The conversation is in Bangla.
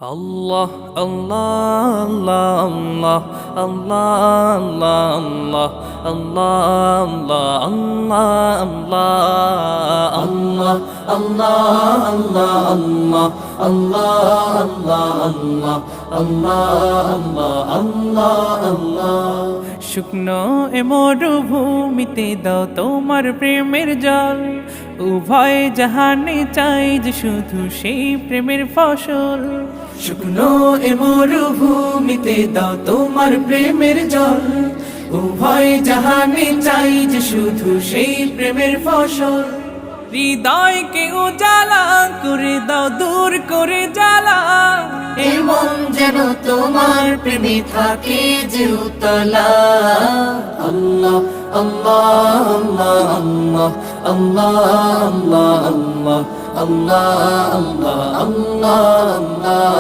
আল্লাহ আল্লাহ আল্লাহ আল্লাহ আল্লাহ আল্লাহ আল্লাহ আল্লাহ আল্লাহ আল্লাহ আল্লাহ আল্লাহ শুকনো এ মরুভূমিতে দাও তোমার প্রেমের জল উভয় জাহানে চাই যে শুধু সেই প্রেমের ফসল শুকনো এ মরুভূমিতে দাও তোমার প্রেমের জল উভয় জাহানে চাই যে শুধু সেই প্রেমের ফসল হৃদয়কে উজালা করে দাও দূর করে জ্বালা এমন যেন তোমার প্রেমে থাকে যে উতলা আল্লাহ আল্লাহ আল্লাহ আল্লাহ আল্লাহ আল্লাহ আল্লাহ আল্লাহ আল্লাহ আল্লাহ